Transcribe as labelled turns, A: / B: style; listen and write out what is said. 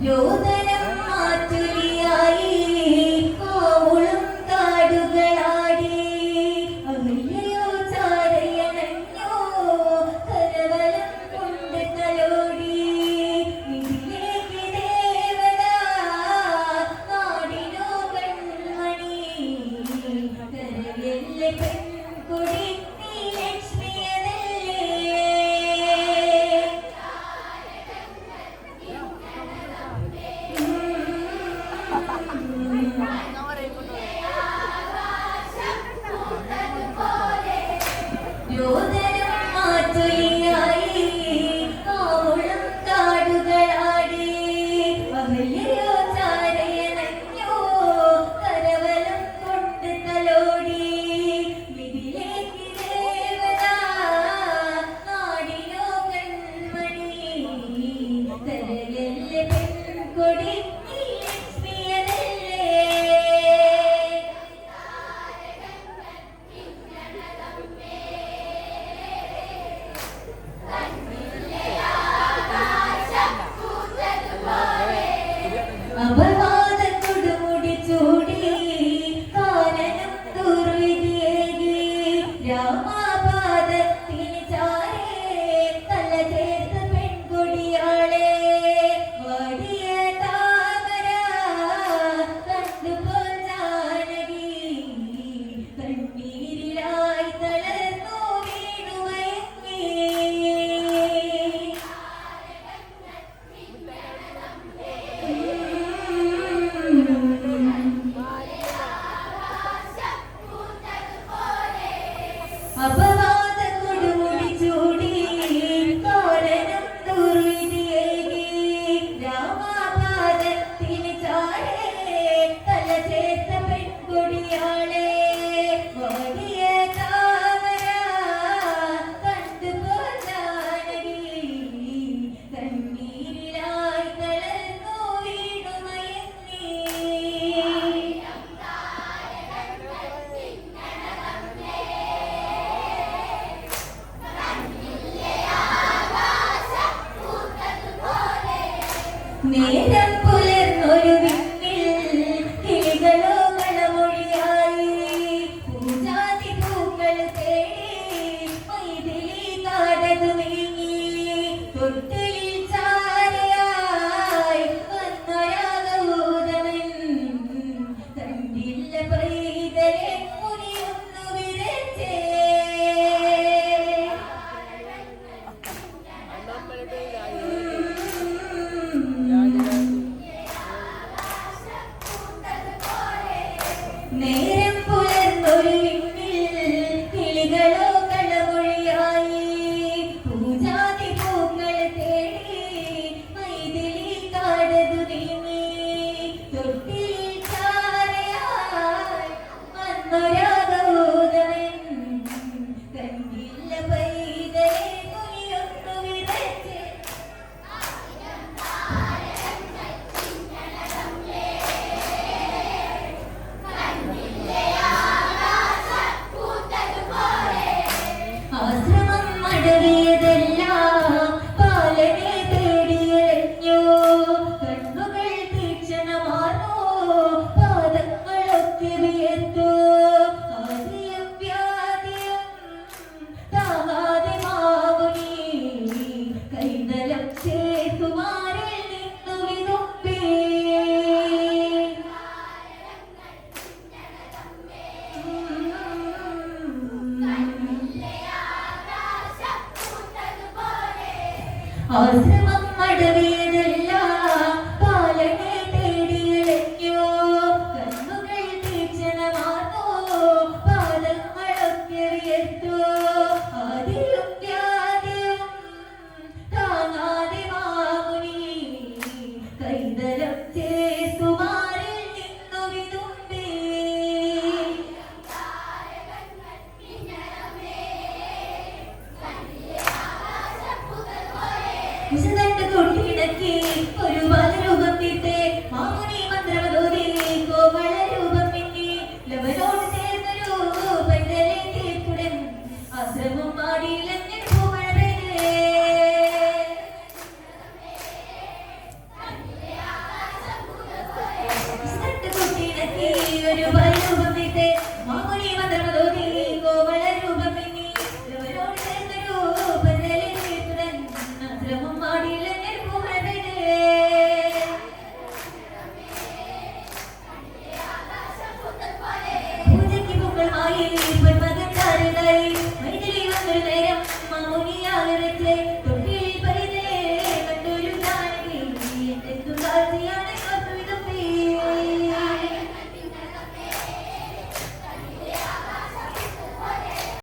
A: രോദനം മാറ്റുലിയായി കോമുളും കാടുകളാടി അഹല്യയോ ചാരയണഞ്ഞോ കരവലം കൊണ്ട് തലോടി ഇതിലേക്ക് ദേവത നാടിനോ കൺമണി കരയല്ലേ പെൺകൊടി നീ ലക്ഷ്മിയതല്ലേ രോദനം മാറ്റുലിയായി കോമുളും കാടുകളാടി അഹല്യയോ ചാരയണഞ്ഞോ കരവലം കൊണ്ട് തലോടി ഇതിലേക്ക് ദേവത നാടിനോ കൺമണി കരയല്ലേ പെൺകൊടി നീ ലക്ഷ്മിയതല്ലേ അപവാദ കൊടുമുടി ചൂടി കാനനം ദുർവിധിയേകി രാമാപാദത്തിന് ചാരേ തല ചേർത്ത പെൺകൊടിയാളെ വാടിയ താമര കണ്ടുപോൽ ജാനകി കണ്ണീരിലായി തളർന്നു വീണു മയങ്ങി അപവാദ കൊടുമുടി ചൂടി കാനനം ദുർവിധിയേകി രാമാപാദത്തിന് ചാരേ തല ചേർത്ത പെൺകൊടിയാളെ വാടിയ താമര കണ്ടുപോൽ ജാനകി കണ്ണീരിലായി തളർന്നു വീണു മയങ്ങി നേരം പുലർന്നൊരു വിണ്ണിൽ കിളികളോ കളമൊഴിയായി പൂജാതി പൂക്കൾ തേടി മൈഥിലി കാടതു നീങ്ങി തൊട്ടിലിൽ ചാരയായി വന്നൊരാഗൂതമൻ കണ്ടില്ല പൈതലെ മുനിയൊന്നു വിരച്ചേ നേരം പുലർന്നൊരു വിണ്ണിൽ കിളികളോ കളമൊഴിയായി പൂജാതി പൂക്കൾ തേടി മൈഥിലി കാടതു നീങ്ങി തൊട്ടിലിൽ ചാരയായി വന്നൊരാഗൂതമൻ കണ്ടില്ല പൈതലെ മുനിയൊന്നു വിരച്ചേ ആശ്രമം മടവിയതെല്ലാം പാലനെ തേടിയലഞ്ഞു കണ്ണുകൾ തീക്ഷണമാർന്നു പാദങ്ങളൊക്കെ വിയർത്തു ആദ്യം വ്യാധിയും താങ്ങാതെ മാമുനി കൈതലം ചേർത്തുമാരിൽ നിന്നു വിതുമ്പി ആശ്രമം മടവിയതെല്ലാം പാലനെ തേടിയലഞ്ഞു കണ്ണുകൾ തീക്ഷണമാർന്നു പാദങ്ങളൊക്കെ വിയർത്തു ആദ്യം വ്യാധിയും താങ്ങാതെ മാമുനി കൈതലം ചേർത്തുമാരിൽ നിന്നു വിതുമ്പി വിശദണ്ട് കൊട്ടിയിടക്കി ഒരു ബാലരൂപം തീർത്തെ മാമുനി മന്ത്രമതോതി കോമള രൂപം മിന്നി ലവനോട് ചേർന്നൊരു പൈതലെ തീർക്കുടൻ ആശ്രമം മാടിയിലഞ്ഞൻ പൂമഴ പെയ്തേ വരച്ച്